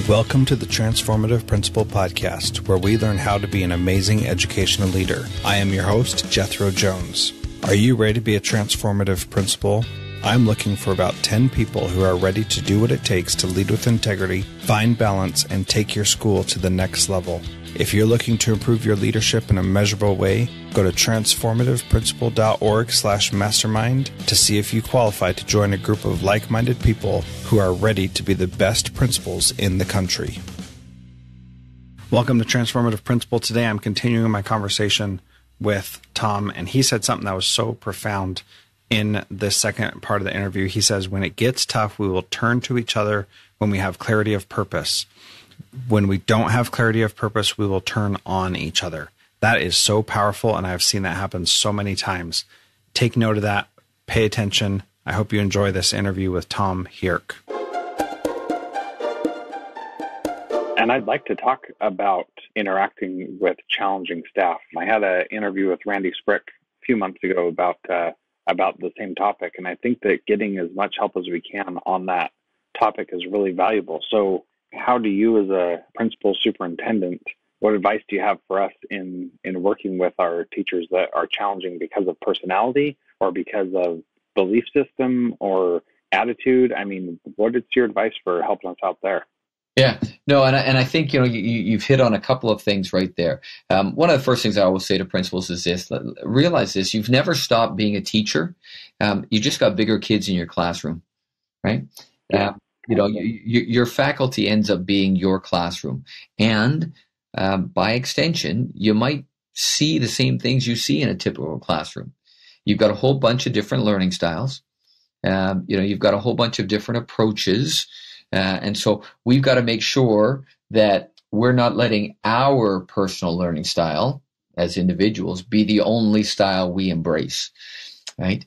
Welcome to the Transformative Principal podcast, where we learn how to be an amazing educational leader. I am your host, Jethro Jones. Are you ready to be a transformative principal? I'm looking for about 10 people who are ready to do what it takes to lead with integrity, find balance, and take your school to the next level. If you're looking to improve your leadership in a measurable way, go to transformativeprincipal.org/mastermind to see if you qualify to join a group of like-minded people who are ready to be the best principals in the country. Welcome to Transformative Principal. Today I'm continuing my conversation with Tom, and he said something that was so profound in the second part of the interview. He says, when it gets tough, we will turn to each other when we have clarity of purpose. When we don't have clarity of purpose, we will turn on each other. That is so powerful, and I've seen that happen so many times. Take note of that. Pay attention. I hope you enjoy this interview with Tom Hierck. And I'd like to talk about interacting with challenging staff. I had an interview with Randy Sprick a few months ago about the same topic, and I think that getting as much help as we can on that topic is really valuable. So how do you, as a principal superintendent, what advice do you have for us in working with our teachers that are challenging because of personality or because of belief system or attitude? I mean, what is your advice for helping us out there? Yeah, no, and I think, you've hit on a couple of things right there. One of the first things I always say to principals is this: realize this: you've never stopped being a teacher. You just got bigger kids in your classroom, right? Yeah. Your faculty ends up being your classroom, and by extension, you might see the same things you see in a typical classroom. You've got a whole bunch of different learning styles. You've got a whole bunch of different approaches. And so we've got to make sure that we're not letting our personal learning style as individuals be the only style we embrace, right?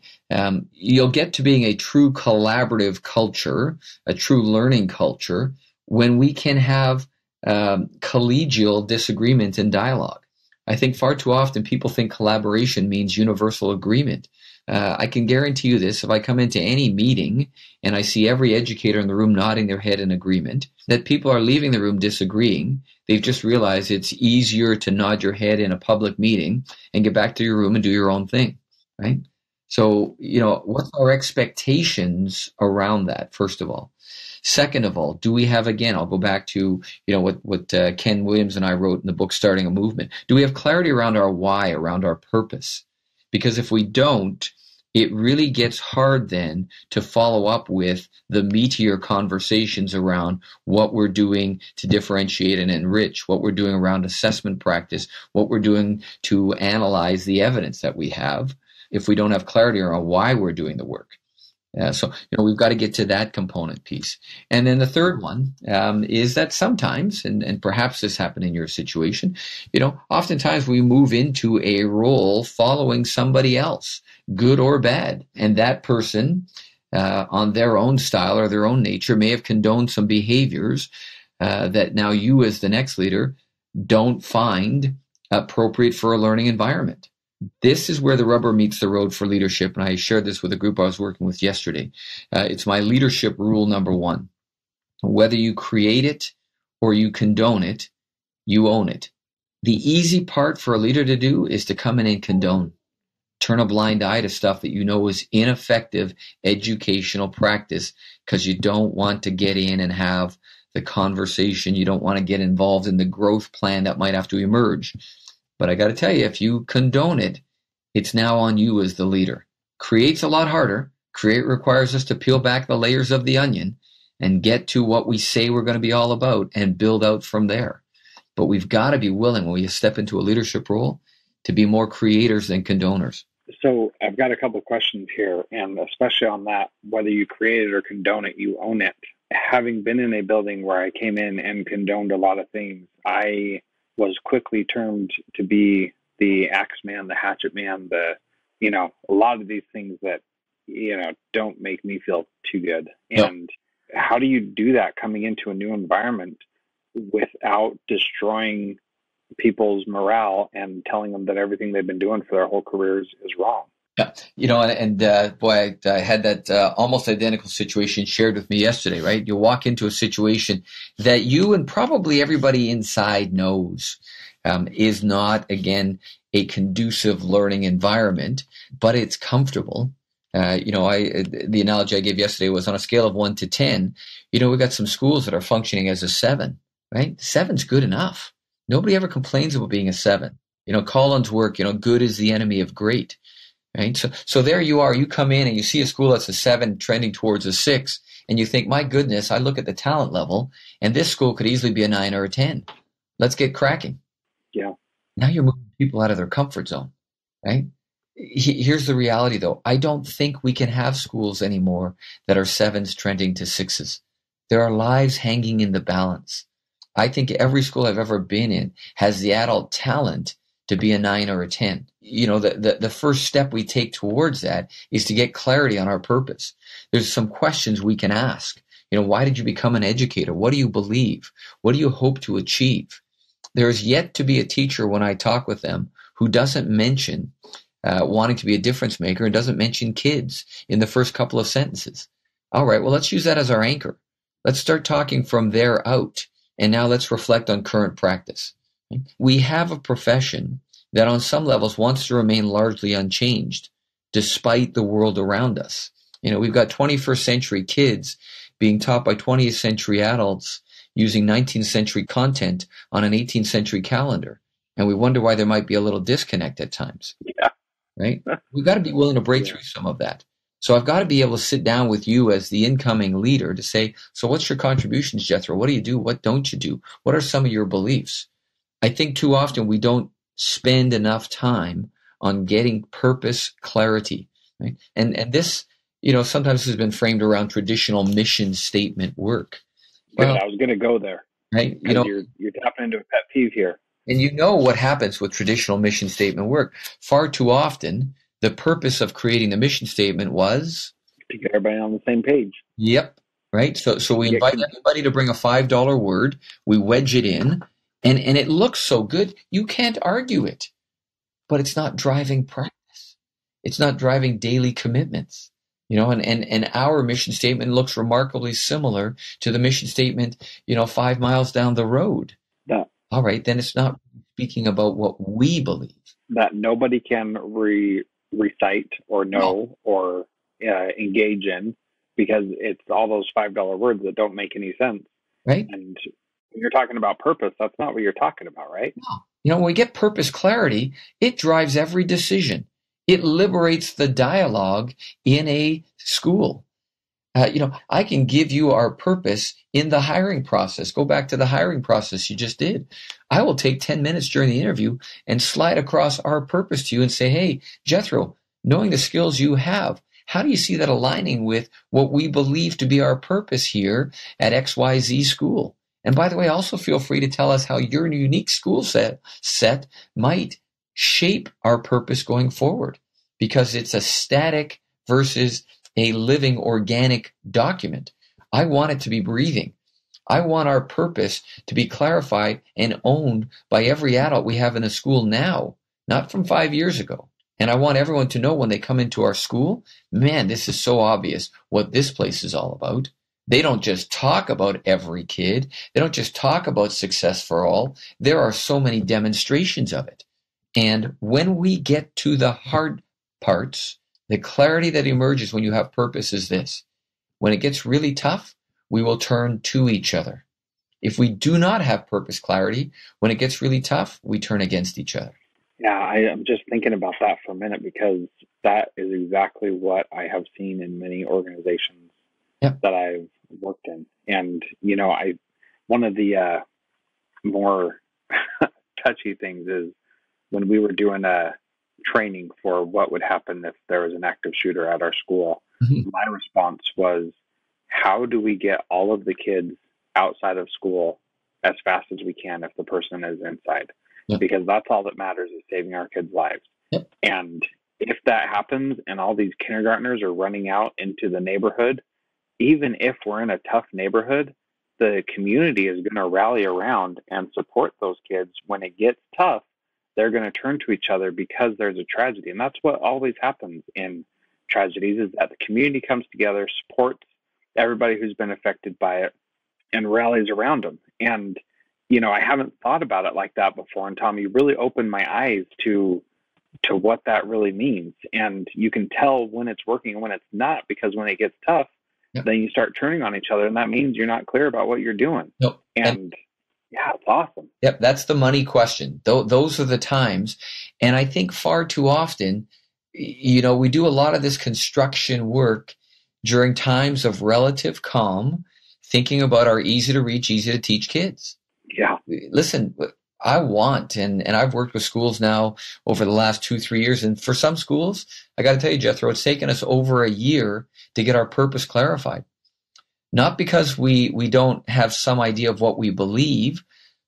You'll get to being a true collaborative culture, a true learning culture, when we can have collegial disagreement and dialogue. I think far too often people think collaboration means universal agreement. I can guarantee you this: if I come into any meeting and I see every educator in the room nodding their head in agreement, that people are leaving the room disagreeing. They've just realized it's easier to nod your head in a public meeting and get back to your room and do your own thing, right? So, what's our expectations around that, first of all? Second of all, do we have, again, I'll go back to, what Ken Williams and I wrote in the book, Starting a Movement. Do we have clarity around our why, around our purpose? Because if we don't, it really gets hard then to follow up with the meatier conversations around what we're doing to differentiate and enrich, what we're doing around assessment practice, what we're doing to analyze the evidence that we have, if we don't have clarity around why we're doing the work. So we've got to get to that component piece. And then the third one is that sometimes, and perhaps this happened in your situation, oftentimes we move into a role following somebody else, good or bad. And that person, on their own style or their own nature, may have condoned some behaviors that now you, as the next leader, don't find appropriate for a learning environment. This is where the rubber meets the road for leadership, and I shared this with a group I was working with yesterday. It's my leadership rule number one. Whether you create it or you condone it, you own it. The easy part for a leader to do is to come in and condone. Turn a blind eye to stuff that you know is ineffective educational practice because you don't want to get in and have the conversation. You don't want to get involved in the growth plan that might have to emerge. But I got to tell you, if you condone it, it's now on you as the leader. Create's a lot harder. Create requires us to peel back the layers of the onion and get to what we say we're going to be all about and build out from there. But we've got to be willing, when we step into a leadership role, to be more creators than condoners. So I've got a couple of questions here, and especially on that, whether you create it or condone it, you own it. Having been in a building where I came in and condoned a lot of things, I was quickly termed to be the axe man, the hatchet man, a lot of these things that, don't make me feel too good. And how do you do that coming into a new environment without destroying people's morale and telling them that everything they've been doing for their whole careers is wrong? Yeah, boy, I had that almost identical situation shared with me yesterday, right? You walk into a situation that you and probably everybody inside knows is not, again, a conducive learning environment, but it's comfortable. The analogy I gave yesterday was on a scale of 1 to 10, we got some schools that are functioning as a 7, right? 7's good enough. Nobody ever complains about being a 7. Collins' work, good is the enemy of great. Right. So there you are. You come in and you see a school that's a 7 trending towards a 6, and you think, my goodness, I look at the talent level, and this school could easily be a 9 or a 10. Let's get cracking. Yeah. Now you're moving people out of their comfort zone, right? Here's the reality, though. I don't think we can have schools anymore that are 7s trending to 6s. There are lives hanging in the balance. I think every school I've ever been in has the adult talent to be a 9 or a 10. The first step we take towards that is to get clarity on our purpose. There's some questions we can ask. Why did you become an educator? What do you believe? What do you hope to achieve? There's yet to be a teacher, when I talk with them, who doesn't mention wanting to be a difference maker and doesn't mention kids in the first couple of sentences. All right, well, let's use that as our anchor. Let's start talking from there out. And now let's reflect on current practice. We have a profession that on some levels wants to remain largely unchanged despite the world around us. We've got 21st century kids being taught by 20th century adults using 19th century content on an 18th century calendar. And we wonder why there might be a little disconnect at times. Yeah. Right? We've got to be willing to break through some of that. So I've got to be able to sit down with you as the incoming leader to say, so what's your contributions, Jethro? What do you do? What don't you do? What are some of your beliefs? I think too often we don't spend enough time on getting purpose clarity. Right? And this, sometimes has been framed around traditional mission statement work. Good. I was going to go there. Right? You're tapping into a pet peeve here. And what happens with traditional mission statement work. Far too often, the purpose of creating the mission statement was to get everybody on the same page. Yep. Right. So we invite everybody to bring a $5 word. We wedge it in, and it looks so good. You can't argue it, but it's not driving practice. It's not driving daily commitments. And our mission statement looks remarkably similar to the mission statement, 5 miles down the road. All right, then it's not speaking about what we believe. That nobody can recite or know or engage in, because it's all those $5 words that don't make any sense. Right. And when you're talking about purpose, that's not what you're talking about, right? No. When we get purpose clarity, it drives every decision. It liberates the dialogue in a school. I can give you our purpose in the hiring process. Go back to the hiring process you just did. I will take 10 minutes during the interview and slide across our purpose to you and say, hey, Jethro, knowing the skills you have, how do you see that aligning with what we believe to be our purpose here at XYZ school? And by the way, also feel free to tell us how your unique school set might shape our purpose going forward, because it's a static versus a living organic document. I want it to be breathing. I want our purpose to be clarified and owned by every adult we have in the school now, not from 5 years ago. And I want everyone to know when they come into our school, man, this is so obvious what this place is all about. They don't just talk about every kid. They don't just talk about success for all. There are so many demonstrations of it. And when we get to the hard parts, the clarity that emerges when you have purpose is this. When it gets really tough, we will turn to each other. If we do not have purpose clarity, when it gets really tough, we turn against each other. Yeah, I'm just thinking about that for a minute, because that is exactly what I have seen in many organizations that I've worked in. And, one of the more touchy things is when we were doing a training for what would happen if there was an active shooter at our school, my response was, how do we get all of the kids outside of school as fast as we can if the person is inside? Because that's all that matters, is saving our kids' lives. And if that happens and all these kindergartners are running out into the neighborhood, even if we're in a tough neighborhood, the community is going to rally around and support those kids when it gets tough, they're going to turn to each other because there's a tragedy. And that's what always happens in tragedies, is that the community comes together, supports everybody who's been affected by it, and rallies around them. And, I haven't thought about it like that before. And Tom, you really opened my eyes to what that really means. And you can tell when it's working and when it's not, because when it gets tough, Yep. then you start turning on each other, and that means you're not clear about what you're doing. Nope. And yeah, it's awesome. Yep, that's the money question. Those are the times. And I think far too often, we do a lot of this construction work during times of relative calm, thinking about our easy to reach, easy to teach kids. Yeah. Listen, I want, and I've worked with schools now over the last 2-3 years. And for some schools, I got to tell you, Jethro, it's taken us over a year to get our purpose clarified. Not because we don't have some idea of what we believe,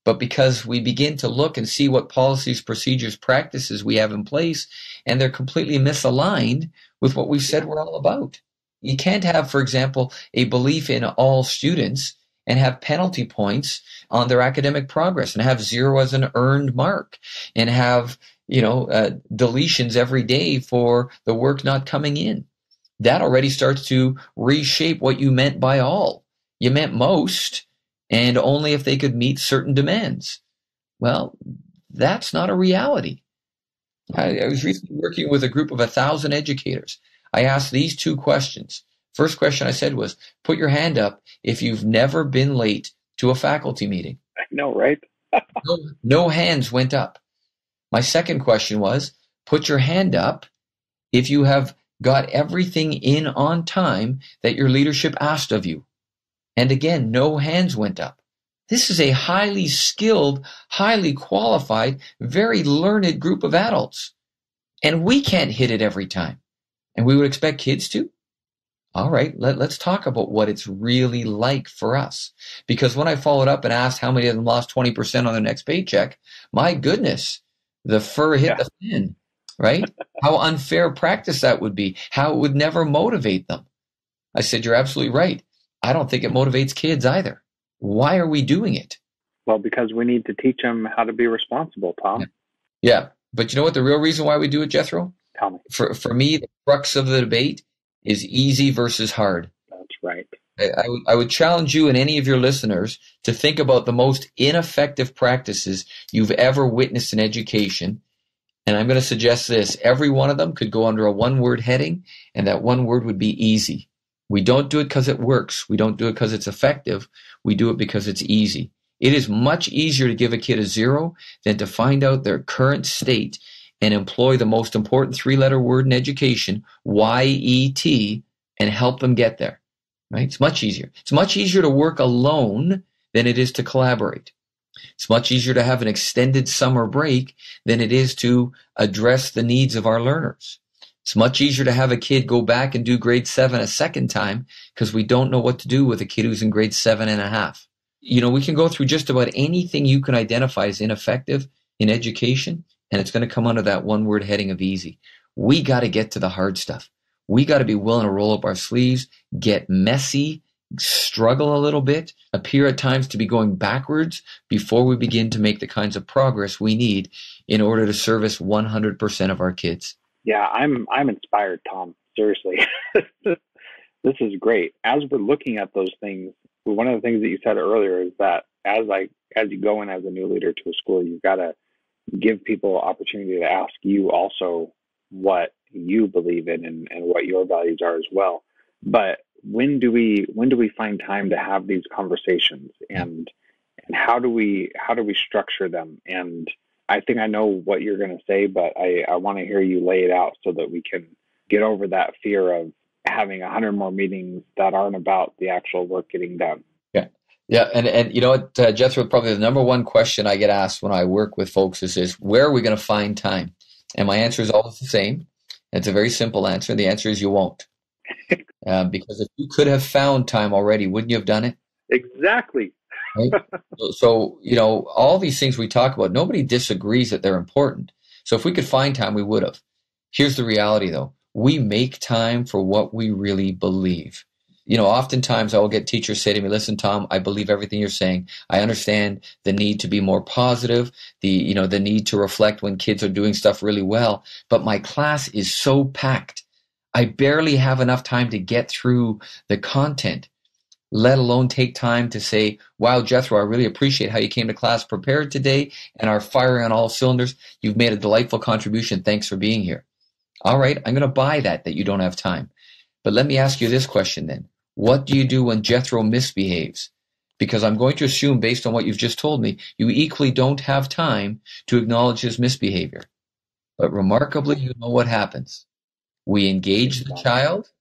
but because we begin to look and see what policies, procedures, practices we have in place, and they're completely misaligned with what we've said we're all about. You can't have, for example, a belief in all students and have penalty points on their academic progress and have 0 as an earned mark and have, deletions every day for the work not coming in. That already starts to reshape what you meant by all. You meant most, and only if they could meet certain demands. Well, that's not a reality. I was recently working with a group of 1,000 educators. I asked these 2 questions. First question I said was, put your hand up if you've never been late to a faculty meeting. I know, right? No hands went up. My second question was, put your hand up if you have got everything in on time that your leadership asked of you. And again, no hands went up. This is a highly skilled, highly qualified, very learned group of adults. And we can't hit it every time. And we would expect kids to? All right, let's talk about what it's really like for us. Because when I followed up and asked how many of them lost 20% on their next paycheck, my goodness, the fur hit the fan, right? How unfair practice that would be, how it would never motivate them. I said, you're absolutely right. I don't think it motivates kids either. Why are we doing it? Well, because we need to teach them how to be responsible, Tom. Yeah. But you know what the real reason why we do it, Jethro? Tell me. For me, the crux of the debate is easy versus hard. That's right. I would challenge you and any of your listeners to think about the most ineffective practices you've ever witnessed in education. And I'm going to suggest this. Every one of them could go under a 1-word heading, and that 1 word would be easy. We don't do it because it works. We don't do it because it's effective. We do it because it's easy. It is much easier to give a kid a 0 than to find out their current state and employ the most important 3-letter word in education, YET, and help them get there. Right? It's much easier. It's much easier to work alone than it is to collaborate. It's much easier to have an extended summer break than it is to address the needs of our learners. It's much easier to have a kid go back and do grade 7 a second time because we don't know what to do with a kid who's in grade 7.5. We can go through just about anything you can identify as ineffective in education, and it's going to come under that 1-word heading of easy. We got to get to the hard stuff. We got to be willing to roll up our sleeves, get messy, struggle a little bit, appear at times to be going backwards before we begin to make the kinds of progress we need in order to service 100% of our kids. Yeah, I'm inspired, Tom. Seriously. This is great. As we're looking at those things, one of the things that you said earlier is that as you go in as a new leader to a school, you've got to give people opportunity to ask you also what you believe in and what your values are as well. But when do we find time to have these conversations, and how do we structure them? And I think I know what you're going to say, but I want to hear you lay it out so that we can get over that fear of having 100 more meetings that aren't about the actual work getting done. Yeah. And you know what, Jethro, probably the number one question I get asked when I work with folks is where are we going to find time? And my answer is always the same. It's a very simple answer. The answer is you won't. Because if you could have found time already, wouldn't you have done it? Exactly. Right? So, all these things we talk about, nobody disagrees that they're important. So if we could find time, we would have. Here's the reality, though. We make time for what we really believe. oftentimes I will get teachers say to me, listen, Tom, I believe everything you're saying. I understand the need to be more positive, the need to reflect when kids are doing stuff really well, but my class is so packed. I barely have enough time to get through the content, let alone take time to say, wow, Jethro, I really appreciate how you came to class prepared today and are firing on all cylinders. You've made a delightful contribution. Thanks for being here. All right, I'm going to buy that you don't have time. But let me ask you this question then. What do you do when Jethro misbehaves? Because I'm going to assume, based on what you've just told me, you equally don't have time to acknowledge his misbehavior. But remarkably, you know what happens. We engage the child,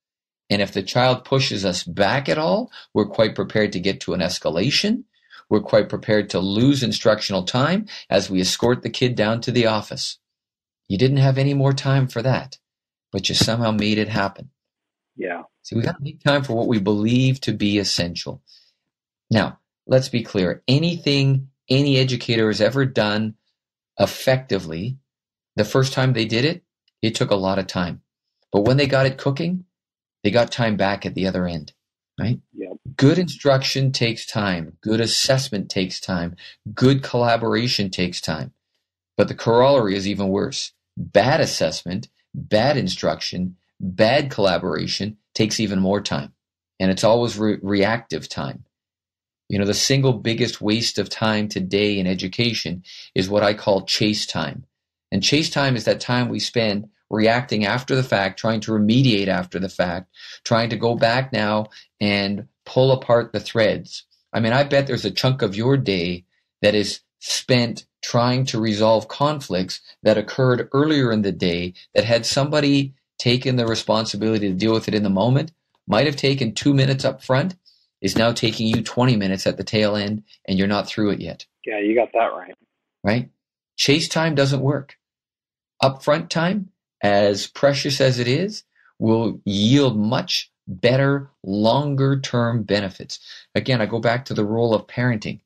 and if the child pushes us back at all, we're quite prepared to get to an escalation. We're quite prepared to lose instructional time as we escort the kid down to the office. You didn't have any more time for that, but you somehow made it happen. Yeah. See, we got to make time for what we believe to be essential. Now, let's be clear. Anything any educator has ever done effectively, the first time they did it, it took a lot of time. But when they got it cooking, they got time back at the other end, right? Yep. Good instruction takes time. Good assessment takes time. Good collaboration takes time. But the corollary is even worse. Bad assessment, bad instruction, bad collaboration takes even more time. And it's always reactive time. The single biggest waste of time today in education is what I call chase time. And chase time is that time we spend reacting after the fact, trying to remediate after the fact, trying to go back now and pull apart the threads. I mean, I bet there's a chunk of your day that is spent trying to resolve conflicts that occurred earlier in the day that had somebody taken the responsibility to deal with it in the moment, might have taken 2 minutes up front, is now taking you 20 minutes at the tail end, and you're not through it yet. Yeah, you got that right. Right? Chase time doesn't work. Upfront time, as precious as it is, will yield much better, longer-term benefits. Again, I go back to the role of parenting.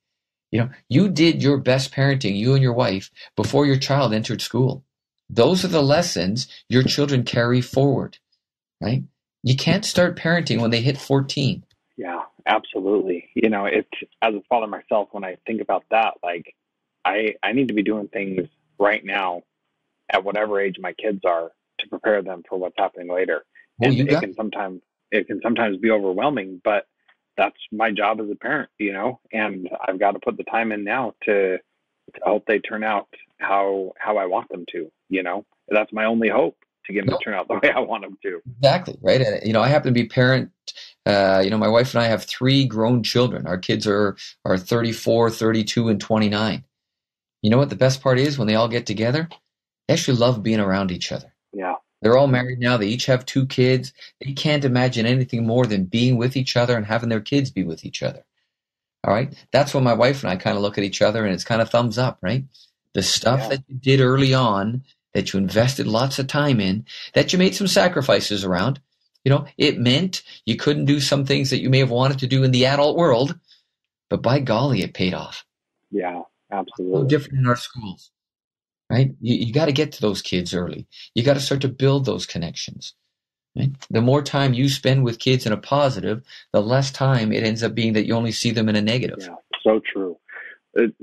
You did your best parenting, you and your wife, before your child entered school. Those are the lessons your children carry forward, right? You can't start parenting when they hit 14. Yeah, absolutely. It's, as a father myself, when I think about that, like I need to be doing things right now at whatever age my kids are to prepare them for what's happening later. Well, And it can sometimes be overwhelming, but that's my job as a parent, and I've got to put the time in now to hope they turn out how I want them to, That's my only hope, to get them to turn out the way I want them to. Exactly, right? And, I happen to be parent. My wife and I have 3 grown children. Our kids are 34, 32, and 29. You know what the best part is? When they all get together, they actually love being around each other. Yeah. They're all married now. They each have 2 kids. They can't imagine anything more than being with each other and having their kids be with each other. All right? That's when my wife and I kind of look at each other, and it's kind of thumbs up, right? The stuff that you did early on, that you invested lots of time in, that you made some sacrifices around. It meant you couldn't do some things that you may have wanted to do in the adult world, but by golly, it paid off. Yeah, absolutely. So different in our schools, right? You got to get to those kids early. You got to start to build those connections. Right? The more time you spend with kids in a positive, the less time it ends up being that you only see them in a negative. Yeah, so true.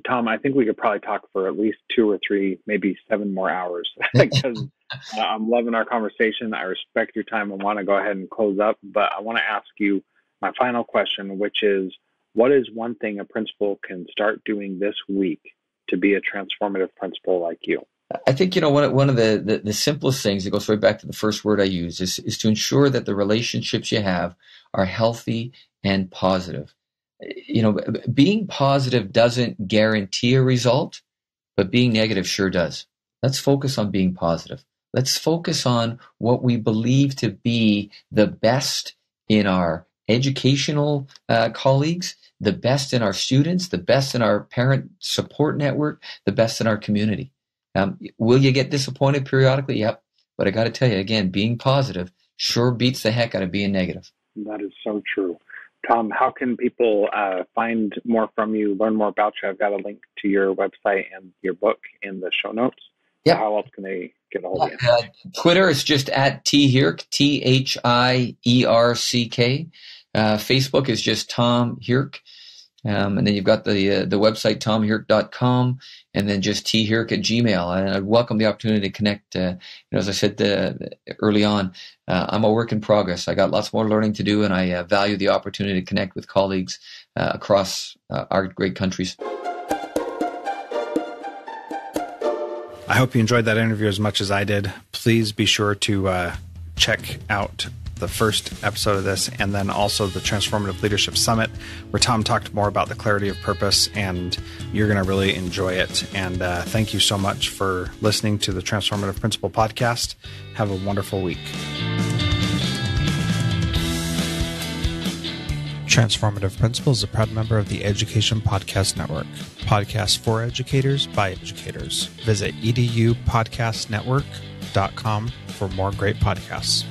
Tom, I think we could probably talk for at least 2 or 3, maybe 7 more hours, because I'm loving our conversation. I respect your time and want to go ahead and close up, but I want to ask you my final question, which is, what is one thing a principal can start doing this week to be a transformative principal like you? I think, one of the simplest things, it goes right back to the first word I use, is to ensure that the relationships you have are healthy and positive. Being positive doesn't guarantee a result, but being negative sure does. Let's focus on being positive. Let's focus on what we believe to be the best in our educational colleagues, the best in our students, the best in our parent support network, the best in our community. Will you get disappointed periodically? Yep. But I got to tell you, again, being positive sure beats the heck out of being negative. That is so true. Tom, how can people find more from you, learn more about you? I've got a link to your website and your book in the show notes. Yeah. How else can they get a hold of you? Twitter is just at Hierck, Thierck. Facebook is just Tom Hierck. And then you've got the website, tomhierck.com, and then just thierck@gmail. And I welcome the opportunity to connect. As I said early on, I'm a work in progress. I got lots more learning to do, and I value the opportunity to connect with colleagues across our great countries. I hope you enjoyed that interview as much as I did. Please be sure to check out the first episode of this, and then also the Transformative Leadership Summit, where Tom talked more about the clarity of purpose, and you're going to really enjoy it. And thank you so much for listening to the Transformative Principal podcast. Have a wonderful week. Transformative Principal is a proud member of the Education Podcast Network. Podcasts for educators by educators. Visit edupodcastnetwork.com for more great podcasts.